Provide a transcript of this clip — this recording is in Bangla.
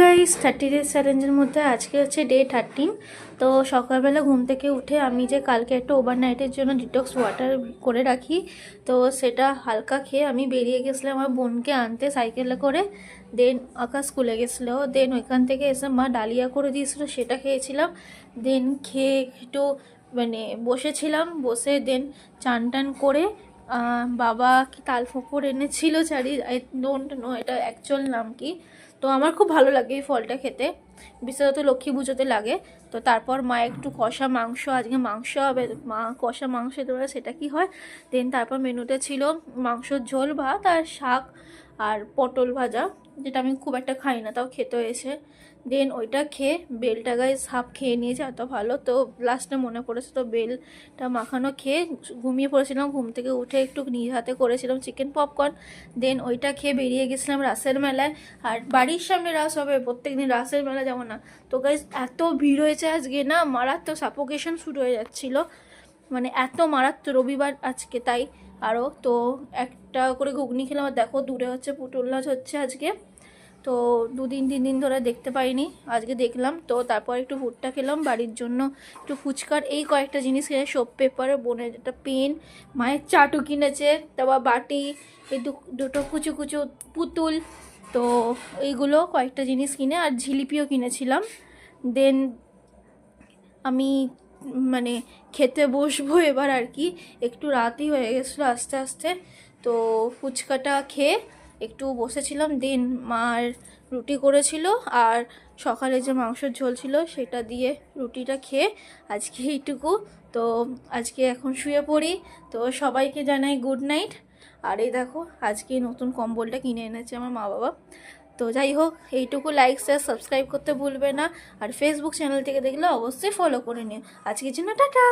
গাইস 30 ডেজ চ্যালেঞ্জের মধ্যে আজকে হচ্ছে ডে 13। তো সকালবেলা ঘুম থেকে উঠে আমি যে কালকে একটা ওভারনাইটের জন্য ডিটক্স ওয়াটার করে রাখি, তো সেটা হালকা খেয়ে আমি বেরিয়ে গেছিলাম আমার বোনকে আনতে সাইকেলে করে। দেন আকাশ স্কুলে গেছিলো, দেন ওইখান থেকে এসে মা ডালিয়া করে দিয়েছিলো, সেটা খেয়েছিলাম। দেন খেয়ে একটু মানে বসেছিলাম, বসে দেন চান টান করে বাবা কি তালফোকর এনেছিল, চারি আই ডোন্ট নো এটা অ্যাকচুয়াল নাম কি। তো আমার খুব ভালো লাগে এই ফলটা খেতে, বিশেষত লক্ষ্মী পুজোতে লাগে। তো তারপর মা একটু কষা মাংস, আজকে মাংস হবে, মা কষা মাংস দেবে সেটা কি হয়। দেন তারপর মেনুতে ছিল মাংসর ঝোল, ভাত আর শাক আর পটল ভাজা, যেটা আমি খুব একটা খাই না, তাও খেতে হয়েছে। দেন ওইটা খেয়ে বেলটা গাইস হাফ খেয়ে নিয়েছে, এত ভালো। তো লাস্টে মনে পড়েছে, তো বেলটা মাখানো খেয়ে ঘুমিয়ে পড়েছিলাম। ঘুম থেকে উঠে একটু নিজ হাতে করেছিলাম চিকেন পপকর্ন। দেন ওইটা খেয়ে বেরিয়ে গেছিলাম রাসের মেলায়। আর বাড়ির সামনে রাস হবে, প্রত্যেকদিন রাসের মেলা যাবো না। তো গাইস এত ভিড় হয়েছে আজকে না, মারাত্মক সাফোকেশন শুরু হয়ে যাচ্ছিল, মানে এত মারাত্মক। রবিবার আজকে তাই আরও। তো একটা করে ঘুগনি খেলাম, আর দেখো দূরে হচ্ছে পুতুল নাচ হচ্ছে আজকে। তো 2-3 দিন ধরে দেখতে পাইনি, আজকে দেখলাম। তো তারপর একটু ভুট্টা খেলাম, বাড়ির জন্য একটু ফুচকার এই কয়েকটা জিনিস খেয়ে, সোপ পেপারে বোনের একটা পেন, মায়ের চাটু কিনেছে, তারপর বাটি, এই দুটো কুচু কুচু পুতুল, তো এইগুলো কয়েকটা জিনিস কিনে, আর জিলিপিও কিনেছিলাম। দেন আমি মানে খেতে বসবো এবার আর কি, একটু রাতই হয়ে গেছিলো আস্তে আস্তে। তো ফুচকাটা খেয়ে একটু বসেছিলাম। দেন মার রুটি করেছিল, আর সকালে যে মাংসের ঝোল ছিল সেটা দিয়ে রুটিটা খেয়ে আজকে এইটুকু। তো আজকে এখন শুয়ে পড়ি। তো সবাইকে জানাই গুড নাইট। আর এই দেখো আজকে নতুন কম্বলটা কিনে এনেছে আমার মা বাবা। তো যাই হোক, এইটুকু, লাইক শেয়ার সাবস্ক্রাইব করতে ভুলবে না। আর ফেসবুক চ্যানেল থেকে দেখলে অবশ্যই ফলো করে নিও। আজকের জন্য টাটা।